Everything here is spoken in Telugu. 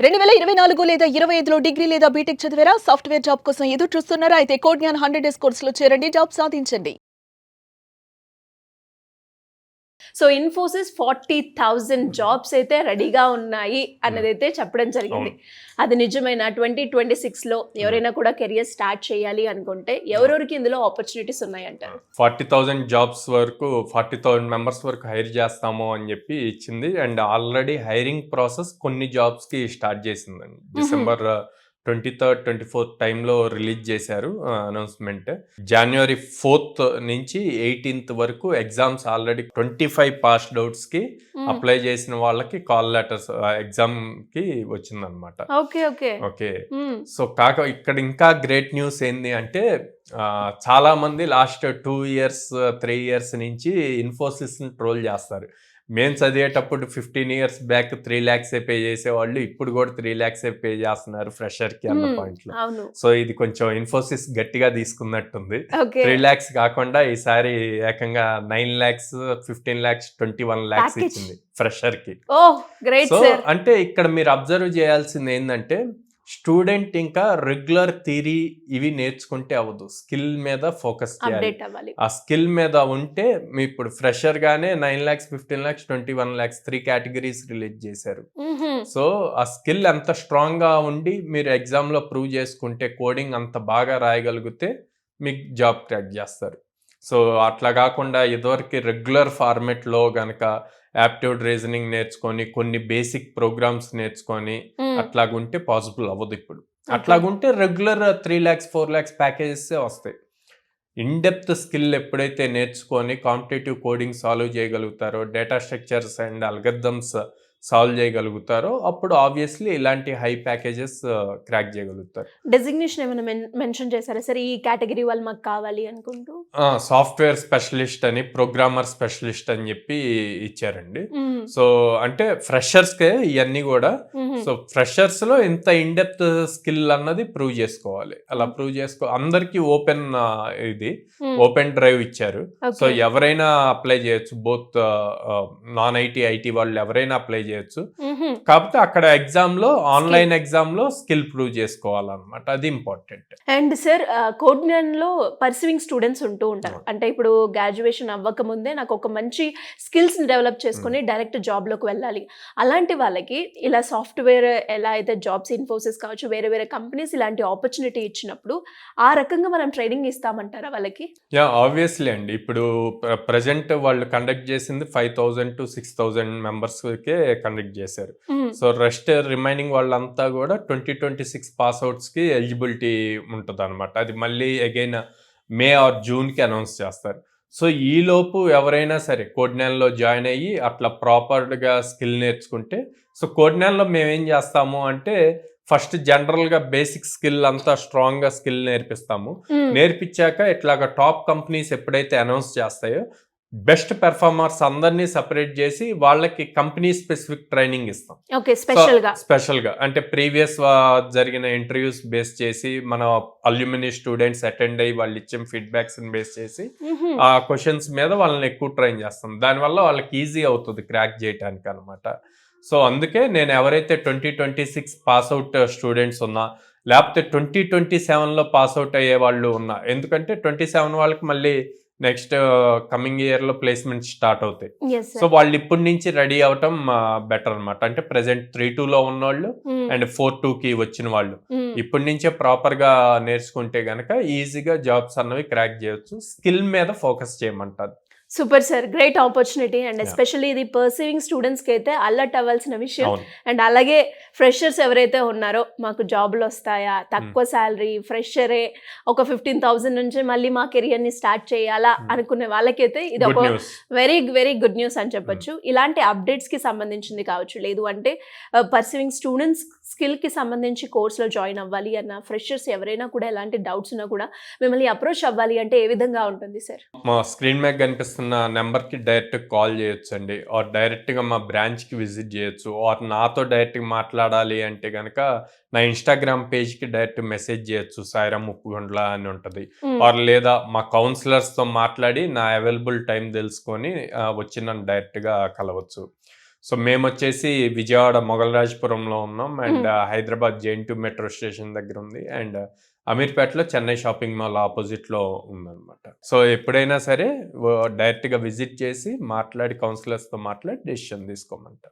2024 లేదా 25లో డిగ్రీ లేదా బీటెక్ చదివారా? సాఫ్ట్‌వేర్ జాబ్ కోసం ఎదురు చూస్తున్నారా? అయితే కోడ్‌జ్ఞాన్ 100 డేస్ కోర్సులో చేరండి. జాబ్ సాధించండి. సో ఇన్ఫోసిస్ 40,000 జాబ్స్ అయితే రెడీగా ఉన్నాయి అన్నదైతే చెప్పడం జరిగింది. అది నిజమైన 2026లో ఎవరైనా కూడా కెరియర్ స్టార్ట్ చేయాలి అనుకుంటే ఎవరెవరికి ఇందులో ఆపర్చునిటీస్ ఉన్నాయంటారు? 40,000 జాబ్స్ వరకు 40,000 మెంబర్స్ వరకు హైర్ చేస్తాము అని చెప్పి ఇచ్చింది. అండ్ ఆల్రెడీ హైరింగ్ ప్రాసెస్ కొన్ని జాబ్స్కి స్టార్ట్ చేసిందండి. డిసెంబర్ 23rd, 24th టైంలో రిలీజ్ చేశారు అనౌన్స్మెంట్. January 4th నుంచి 18th వరకు ఎగ్జామ్స్ ఆల్రెడీ 25 పాస్డ్ అవుట్స్కి అప్లై చేసిన వాళ్ళకి కాల్ లెటర్స్ ఎగ్జామ్కి వచ్చిందనమాట. ఓకే. సో ఇక్కడ ఇంకా గ్రేట్ న్యూస్ ఏంది అంటే చాలా మంది లాస్ట్ 2 years 3 years నుంచి ఇన్ఫోసిస్ని ట్రోల్ చేస్తారు. మేము చదివేటప్పుడు 15 years బ్యాక్ 3 lakhs పే చేసేవాళ్ళు ఇప్పుడు కూడా 3 lakhs పే చేస్తున్నారు ఫ్రెషర్కి అన్న పాయింట్లో. సో ఇది కొంచెం ఇన్ఫోసిస్ గట్టిగా తీసుకున్నట్టుంది. 3 lakhs కాకుండా ఈసారి ఏకంగా 9 lakhs 15 lakhs 21 lakhs ఇచ్చింది ఫ్రెషర్కి. సో అంటే ఇక్కడ మీరు అబ్జర్వ్ చేయాల్సింది ఏంటంటే స్టూడెంట్ ఇంకా రెగ్యులర్ థియరీ ఇవి నేర్చుకుంటే అవ్వదు, స్కిల్ మీద ఫోకస్ చేయాలి. ఆ స్కిల్ మీద ఉంటే మీ ఇప్పుడు ఫ్రెషర్ గానే 9 lakhs 15 lakhs 21 lakhs 3 categories release చేశారు. సో ఆ స్కిల్ అంత స్ట్రాంగ్ గా ఉండి మీరు ఎగ్జామ్ లో ప్రూవ్ చేసుకుంటే కోడింగ్ అంత బాగా రాయగలిగితే మీకు జాబ్ క్రాక్ చేస్తారు. సో అట్లా కాకుండా ఇదివరకు రెగ్యులర్ ఫార్మెట్లో గనక యాప్టిట్యూడ్ రీజనింగ్ నేర్చుకొని కొన్ని బేసిక్ ప్రోగ్రామ్స్ నేర్చుకొని అట్లాగుంటే పాసిబుల్ అవ్వదు. ఇప్పుడు అట్లాగుంటే రెగ్యులర్ 3 lakhs 4 lakhs ప్యాకేజెస్ వస్తాయి. ఇన్ డెప్త్ స్కిల్ ఎప్పుడైతే నేర్చుకొని కాంపిటేటివ్ కోడింగ్ సాల్వ్ చేయగలుగుతారో, data structures and algorithms solve చేయగలుగుతారో అప్పుడు ఆబ్వియస్లీ ఇలాంటి హై ప్యాకేజెస్ క్రాక్ చేయగలుగుతారు. డెసిగ్నేషన్ ఏమైనా మెన్షన్ చేశారా సార్ ఈ కేటగిరీ వాళ్ళు మాకు కావాలి అనుకుంటూ? సాఫ్ట్వేర్ స్పెషలిస్ట్ అని, ప్రోగ్రామర్ స్పెషలిస్ట్ అని చెప్పి ఇచ్చారండి. సో అంటే ఫ్రెషర్స్కే ఇవన్నీ కూడా. సో ఫ్రెషర్స్ లో ఇంత ఇన్ డెప్త్ స్కిల్ అన్నది ప్రూవ్ చేసుకోవాలి. అలా ప్రూవ్ అందరికి ఓపెన్ ఇది ఓపెన్ డ్రైవ్ ఇచ్చారు. సో ఎవరైనా అప్లై చేయొచ్చు, బోత్ నాన్ ఐటీ ఐటీ వాళ్ళు ఎవరైనా అప్లై చేయొచ్చు. కాకపోతే అక్కడ ఎగ్జామ్ లో ఆన్లైన్ ఎగ్జామ్ లో స్కిల్ ప్రూవ్ చేసుకోవాలన్నమాట, అది ఇంపార్టెంట్. అండ్ సార్ కోడ్‌జ్ఞాన్ లో పర్సూయింగ్ స్టూడెంట్స్ ఉంటూ ఉంటారు. అంటే ఇప్పుడు గ్రాడ్యుయేషన్ అవ్వక ముందే నాకు ఒక మంచి స్కిల్స్ డెవలప్ చేసుకుని డైరెక్ట్ జాబ్ లోకి వెళ్ళాలి. అలాంటి వాళ్ళకి ఇలా సాఫ్ట్వేర్ ఎలా అయితే జాబ్స్ ఇన్ఫోసిస్ కావచ్చు, వేరే వేరే కంపెనీస్ ఇలాంటి ఆపర్చునిటీ ఇచ్చినప్పుడు ఆ రకంగా మనం ట్రైనింగ్ ఇస్తామంటారా వాళ్ళకి? ఆబ్వియస్లీ అండి. ఇప్పుడు ప్రజెంట్ వాళ్ళు కండక్ట్ చేసింది 5,000 to 6,000 మెంబర్స్ కే కండక్ట్ చేశారు. సో రెస్ట్ రిమైనింగ్ వాళ్ళంతా కూడా 2026 పాస్ అవుట్స్ కి ఎలిజిబిలిటీ ఉంటుంది అనమాట. అది మళ్ళీ అగైన్ మే ఆర్ జూన్ కి అనౌన్స్ చేస్తారు. సో ఈ లోపు ఎవరైనా సరే కోడ్‌జ్ఞాన్లో జాయిన్ అయ్యి అట్లా ప్రాపర్గా స్కిల్ నేర్చుకుంటే, సో కోడ్‌జ్ఞాన్లో మేము ఏం చేస్తాము అంటే ఫస్ట్ జనరల్గా బేసిక్ స్కిల్ అంతా స్ట్రాంగ్గా స్కిల్ నేర్పిస్తాము. నేర్పించాక ఇట్లాగా టాప్ కంపెనీస్ ఎప్పుడైతే అనౌన్స్ చేస్తాయో బెస్ట్ పెర్ఫార్మర్స్ అందరినీ సెపరేట్ చేసి వాళ్ళకి కంపెనీ స్పెసిఫిక్ ట్రైనింగ్ ఇస్తాం. స్పెషల్గా అంటే ప్రీవియస్ జరిగిన ఇంటర్వ్యూస్ బేస్ చేసి మన అల్యూమినీ స్టూడెంట్స్ అటెండ్ అయ్యి వాళ్ళు ఇచ్చిన ఫీడ్బ్యాక్స్ బేస్ చేసి ఆ క్వశ్చన్స్ మీద వాళ్ళని ఎక్కువ ట్రైన్ చేస్తాం. దానివల్ల వాళ్ళకి ఈజీ అవుతుంది క్రాక్ చేయడానికి అనమాట. సో అందుకే నేను ఎవరైతే 2026 పాస్ అవుట్ స్టూడెంట్స్ ఉన్నా, లేకపోతే 2027లో పాస్ అవుట్ అయ్యే వాళ్ళు ఉన్నా, ఎందుకంటే 27 వాళ్ళకి మళ్ళీ నెక్స్ట్ కమింగ్ ఇయర్ లో ప్లేస్మెంట్ స్టార్ట్ అవుతాయి. సో వాళ్ళు ఇప్పటి నుంచి రెడీ అవటం బెటర్ అనమాట. అంటే ప్రెసెంట్ 3-2లో ఉన్నవాళ్ళు అండ్ 4-2కి వచ్చిన వాళ్ళు ఇప్పటి నుంచే ప్రాపర్ గా నేర్చుకుంటే గనక ఈజీగా జాబ్స్ అన్నవి క్రాక్ చేయొచ్చు. స్కిల్ మీద ఫోకస్ చేయమంటారు. Super sir, great opportunity. And especially ఇది పర్సీవింగ్ స్టూడెంట్స్ కి అయితే అలర్ట్ అవ్వాల్సిన విషయం. అండ్ అలాగే ఫ్రెషర్స్ ఎవరైతే ఉన్నారో మాకు జాబ్లు వస్తాయా, తక్కువ శాలరీ, ఫ్రెషరే ఒక 15,000 నుంచి మళ్ళీ మా కెరియర్ ని స్టార్ట్ చేయాలా అనుకునే వాళ్ళకైతే ఇది ఒక వెరీ వెరీ గుడ్ న్యూస్ అని చెప్పొచ్చు. ఇలాంటి అప్డేట్స్ కి సంబంధించింది కావచ్చు, లేదు అంటే పర్సీవింగ్ స్టూడెంట్స్ స్కిల్ కి సంబంధించి కోర్సులో జాయిన్ అవ్వాలి అన్న ఫ్రెషర్స్ ఎవరైనా కూడా ఎలాంటి డౌట్స్ ఉన్నా కూడా మిమ్మల్ని అప్రోచ్ అవ్వాలి అంటే ఏ విధంగా ఉంటుంది సార్? మా స్క్రీన్ మీద కనిపిస్తున్న నెంబర్కి డైరెక్ట్ కాల్ చేయొచ్చు అండి, ఆర్ డైరెక్ట్గా మా బ్రాంచ్కి విజిట్ చేయొచ్చు, ఆర్ నాతో డైరెక్ట్గా మాట్లాడాలి అంటే కనుక నా ఇన్స్టాగ్రామ్ పేజ్కి డైరెక్ట్ మెసేజ్ చేయొచ్చు, సాయిరామ్ ఉప్పుగొండ్ల అని ఉంటుంది. ఆర్ లేదా మా కౌన్సిలర్స్తో మాట్లాడి నా అవైలబుల్ టైం తెలుసుకొని వచ్చి నన్ను డైరెక్ట్గా కలవచ్చు. సో మేము వచ్చేసి విజయవాడ మొగలరాజపురంలో ఉన్నాం and Hyderabad Jain 2 metro station దగ్గర ఉంది అండ్ అమీర్పేటలో చెన్నై షాపింగ్ మాల్ ఆపోజిట్లో ఉందన్నమాట. సో ఎప్పుడైనా సరే డైరెక్ట్గా విజిట్ చేసి మాట్లాడి కౌన్సిలర్స్తో మాట్లాడి డెసిషన్ తీసుకోమంట.